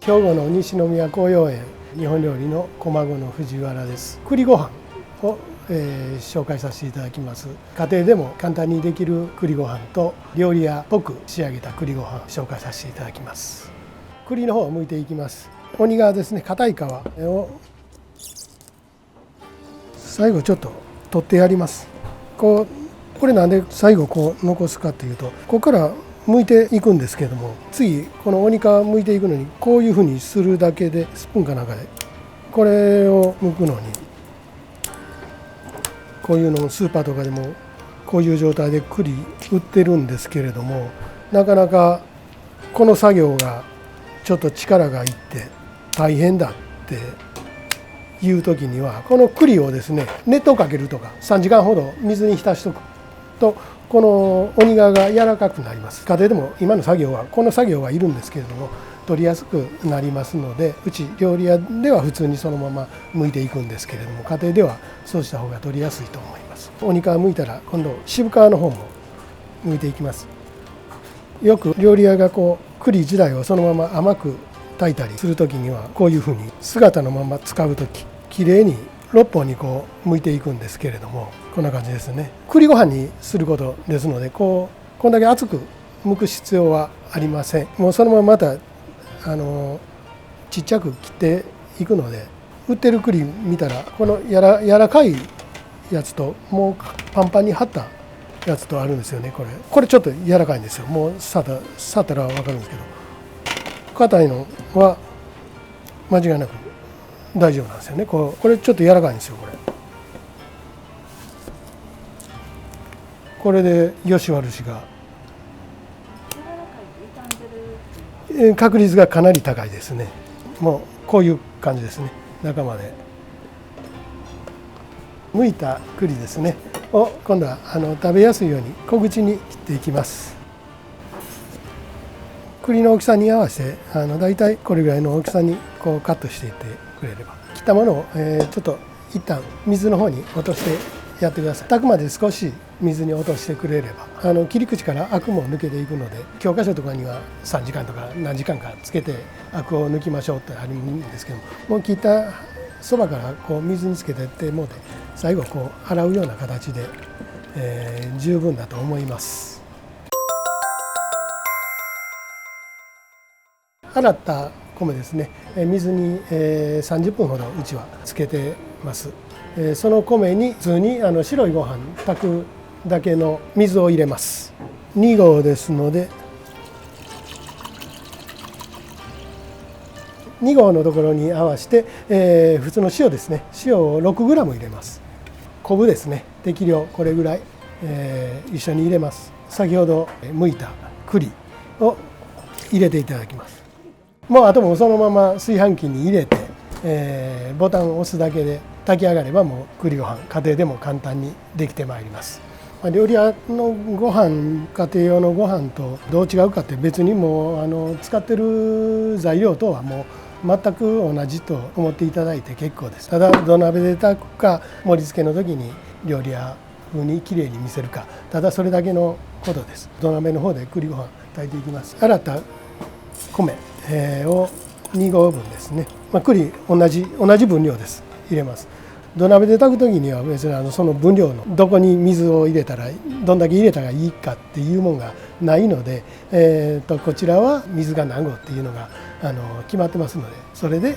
兵庫の西宮紅葉園日本料理の駒込の藤原です。栗ご飯を、紹介させていただきます。家庭でも簡単にできる栗ご飯と料理屋っぽく仕上げた栗ご飯を紹介させていただきます。栗の方を剥いていきます。鬼側ですね、硬い皮を最後ちょっと取ってやります。これなんで最後こう残すかっていうと、ここから剥いていくんですけれども、次この鬼皮剥いていくのにこういうふうにするだけで、スプーンかなんかでこれを剥くのに、こういうのスーパーとかでもこういう状態で栗売ってるんですけれども、なかなかこの作業がちょっと力がいって大変だっていう時には、この栗をですね、熱湯をかけるとか3時間ほど水に浸しとくと、この鬼側が柔らかくなります。家庭でも今の作業はこの作業はいるんですけれども、取りやすくなりますので、うち料理屋では普通にそのまま剥いていくんですけれども、家庭ではそうした方が取りやすいと思います。鬼皮剥いたら今度渋皮の方も剥いていきます。よく料理屋が栗自体をそのまま甘く炊いたりする時には、こういうふうに姿のまま使う時きれいに6本に剥いていくんですけれども、こんな感じですね。栗ご飯にすることですので、こんだけ厚く剥く必要はありません。もうそのまままたちっちゃく切っていくので、売ってる栗見たらこの柔らかいやつと、もうパンパンに張ったやつとあるんですよね。これちょっと柔らかいんですよ。もう触ったら分かるんですけど、硬いのは間違いなく大丈夫なんですよね。これちょっと柔らかいんですよ。これでよし悪しが確率がかなり高いですね。もうこういう感じですね。中まで剥いた栗ですねを今度は食べやすいように小口に切っていきます。栗の大きさに合わせてだいたいこれぐらいの大きさにカットしていってくれれば、切ったものをちょっと一旦水の方に落としてやってください。炊くまで少し水に落としてくれれば、切り口からアクも抜けていくので、教科書とかには3時間とか何時間かつけてアクを抜きましょうってあるんですけども、もう切ったそばから水につけてってもうて、最後洗うような形で、十分だと思います。洗った米ですね、水に30分ほどうちはつけてます。その米に普通に白いご飯炊くだけの水を入れます。2合ですので、2合のところに合わせて、普通の塩ですね、塩を 6g 入れます。昆布ですね、適量これぐらい、一緒に入れます。先ほど剥いた栗を入れていただきます。もうあともそのまま炊飯器に入れて、ボタンを押すだけで炊き上がれば、もう栗ご飯家庭でも簡単にできてまいります。料理屋のご飯、家庭用のご飯とどう違うかって、別にもう使ってる材料とはもう全く同じと思っていただいて結構です。ただ土鍋で炊くか、盛り付けの時に料理屋風にきれいに見せるか、ただそれだけのことです。土鍋の方で栗ご飯炊いていきます。洗った米を2合分ですね、栗同じ分量です。入れます。土鍋で炊く時には別にその分量のどこに水を入れたらどんだけ入れたらいいかっていうものがないので、こちらは水が何合っていうのが決まってますので、それで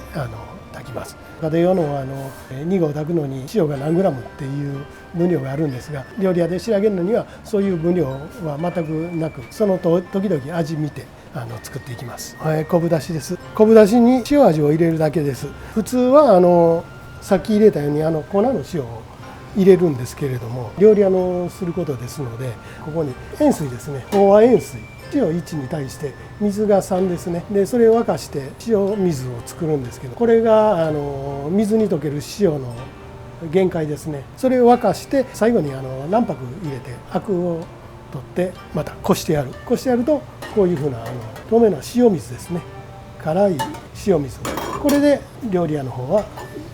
炊きます。家庭用の2合炊くのに塩が何グラムっていう分量があるんですが、料理屋で仕上げるのにはそういう分量は全くなく、その時々味見て作っていきます。昆布だしです。昆布だしに塩味を入れるだけです。普通はさっき入れたように粉の塩を入れるんですけれども、料理屋のすることですので、ここに塩水ですね、飽和塩水、塩1に対して水が3ですね。でそれを沸かして塩水を作るんですけど、これが水に溶ける塩の限界ですね。それを沸かして最後に卵白入れてアクを取ってまたこしてやると、こういうふうな透明な塩水ですね、辛い塩水、これで料理屋の方は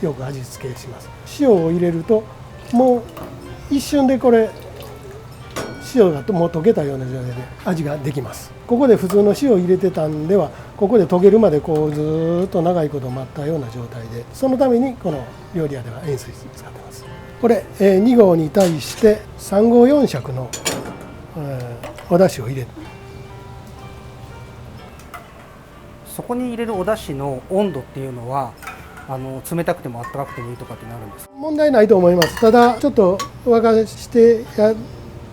よく味付けします。塩を入れるともう一瞬でこれ塩がもう溶けたような状態で味ができます。ここで普通の塩を入れてたんでは、ここで溶けるまでこうずーっと長いこと待ったような状態で、そのためにこの料理屋では塩水使ってます。これ、2合に対して3合4尺の、お出汁を入れる。そこに入れるお出汁の温度っていうのは冷たくても温かくてもいいとかってなるんですか？問題ないと思います。ただちょっと沸かしてやっ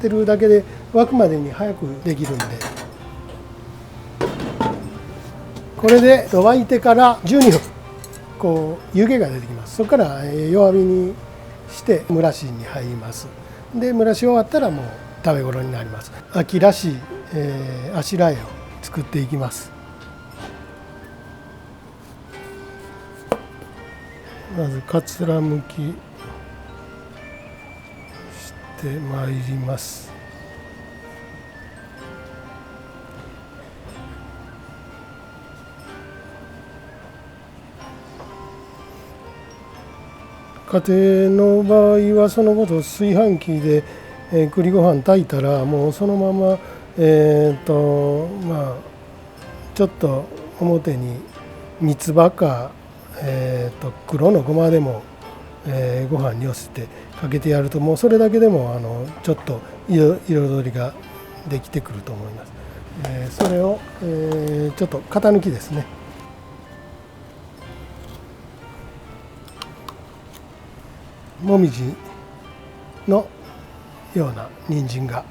てるだけで沸くまでに早くできるんで、これで沸いてから12分こう湯気が出てきます。そこから弱火にして蒸らしに入ります。で蒸らし終わったらもう食べ頃になります。秋らしい、あしらえを作っていきます。まずかつらむきしてまいります。家庭の場合はそのこと炊飯器で栗ご飯炊いたらもうそのままちょっと表に三つ葉か黒のごまでも、ご飯に寄せてかけてやるともうそれだけでもちょっと彩りができてくると思います。それを、ちょっと型抜きですね。もみじのような人参が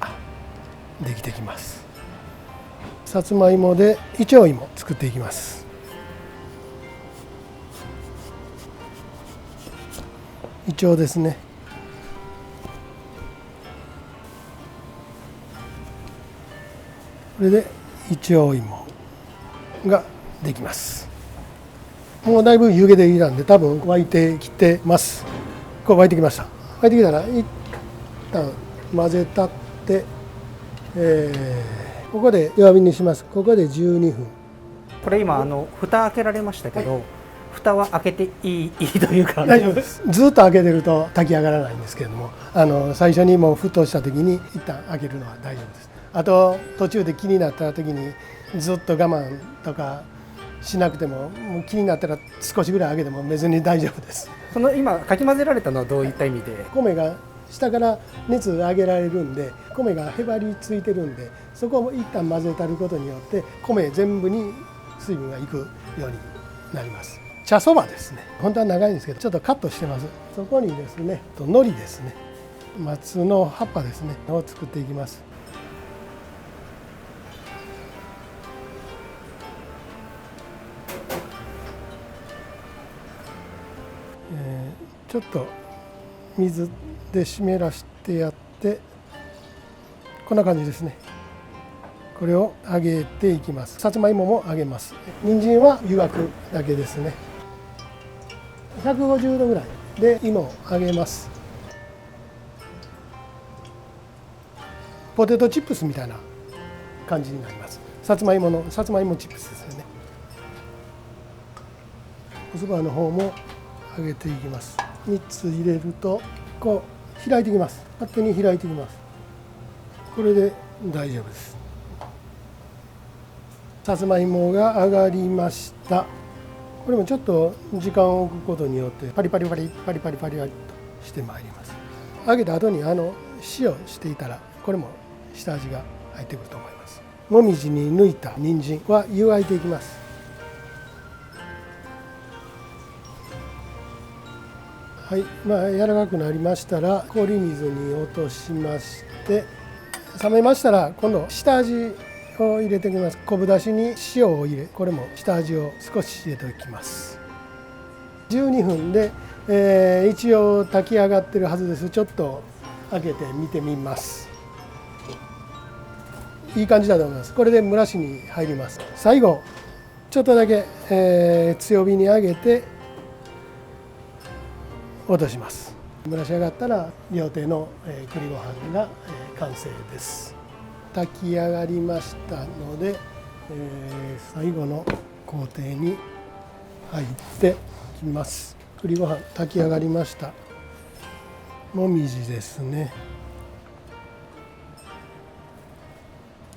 できてきます。さつまいもでいちょう芋作っていきます。いちょうですね。これでいちょう芋ができます。もうだいぶ湯気でいいなんで多分沸いてきてます。こう沸いてきました。沸いてきたら一旦混ぜたって、ここで弱火にします。ここで12分。これ今蓋開けられましたけど、はい、蓋は開けていいというか、大丈夫です。ずっと開けてると炊き上がらないんですけれども、最初にもう沸騰した時に一旦開けるのは大丈夫です。あと途中で気になった時にずっと我慢とかしなくても、もう気になったら少しぐらい開けても別に大丈夫です。その今かき混ぜられたのはどういった意味で？米が下から熱上げられるんで、米がへばりついてるんで、そこを一旦混ぜたることによって米全部に水分がいくようになります。茶そばですね。本当は長いんですけどちょっとカットしてます。そこにですね海苔ですね、松の葉っぱですねを作っていきます。ちょっと水で湿らしてやって、こんな感じですね。これを揚げていきます。さつまいもも揚げます。人参は湯がくだけですね。150度ぐらいで芋を揚げます。ポテトチップスみたいな感じになります。さつまいもチップスですよね。おそばの方も揚げていきます。3つ入れるとこう開いていきます。勝手に開いていきます。これで大丈夫です。さつまいもが揚がりました。これもちょっと時間を置くことによってパリパリとしてまいります。揚げた後に塩していたらこれも下味が入ってくると思います。もみじに抜いた人参は湯がいていきます。はい、柔らかくなりましたら氷水に落としまして、冷めましたら今度下味を入れていきます。昆布だしに塩を入れ、これも下味を少し入れておきます。12分で、一応炊き上がってるはずです。ちょっと開けて見てみます。いい感じだと思います。これで蒸らしに入ります。最後ちょっとだけ、強火に上げて落とします。蒸らし上がったら料亭の、栗ご飯が、完成です。炊き上がりましたので、最後の工程に入っていきます。栗ご飯炊き上がりました。もみじですね。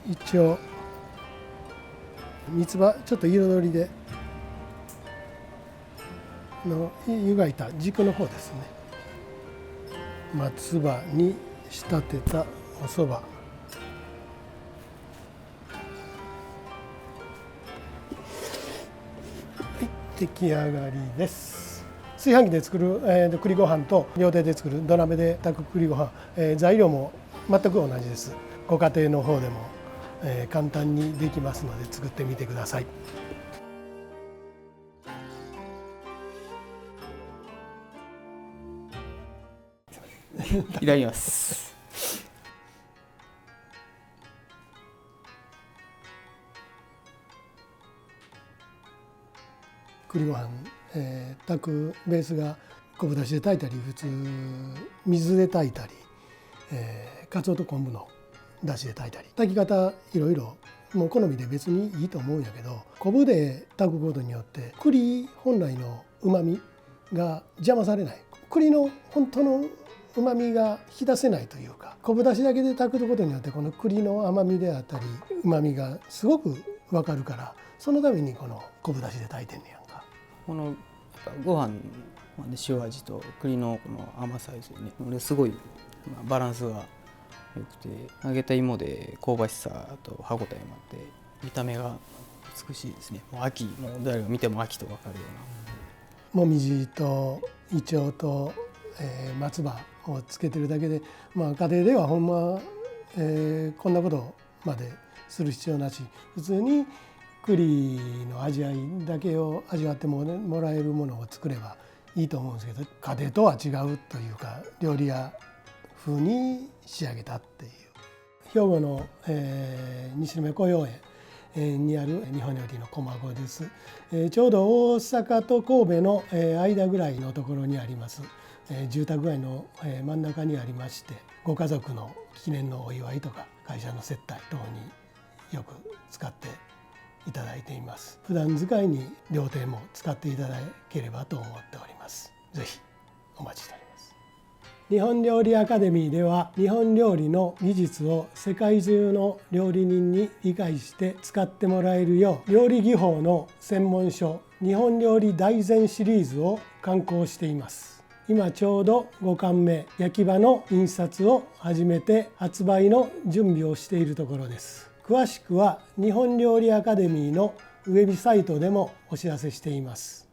一応三つ葉ちょっと彩りでの湯がいた軸の方ですね。松葉に仕立てたお蕎麦、はい、出来上がりです。炊飯器で作る、栗ご飯と料亭で作る土鍋で炊く栗ご飯、材料も全く同じです。ご家庭の方でも、簡単にできますので作ってみてください。いただきます。栗ご飯、炊くベースが昆布だしで炊いたり普通水で炊いたり、かつおと昆布のだしで炊いたり炊き方いろいろもう好みで別にいいと思うんやけど、昆布で炊くことによって栗本来のうまみが邪魔されない、栗の本当のうまみが引き出せないというか、昆布だしだけで炊くことによってこの栗の甘みであったりうまみがすごく分かるから、そのためにこの昆布だしで炊いてんねやんか。このやっぱご飯の塩味と栗のこの甘さですよね。これすごいバランスが良くて、揚げた芋で香ばしさと歯ごたえもあって見た目が美しいですね。もう秋、もう誰が見ても秋と分かるような。もみじとイチョウと、松葉をつけてるだけで、家庭ではほんま、こんなことまでする必要なし、普通に栗の味わいだけを味わってもらえるものを作ればいいと思うんですけど、家庭とは違うというか料理屋風に仕上げたっていう。兵庫の、西宮古葉園にある日本料理の駒子です。ちょうど大阪と神戸の間ぐらいのところにあります。住宅街の真ん中にありまして、ご家族の記念のお祝いとか会社の接待等によく使っていただいています。普段使いに料亭も使っていただければと思っております。ぜひお待ちしております。日本料理アカデミーでは、日本料理の技術を世界中の料理人に理解して使ってもらえるよう、料理技法の専門書日本料理大全シリーズを刊行しています。今ちょうど5巻目焼き場の印刷を始めて発売の準備をしているところです。詳しくは日本料理アカデミーのウェブサイトでもお知らせしています。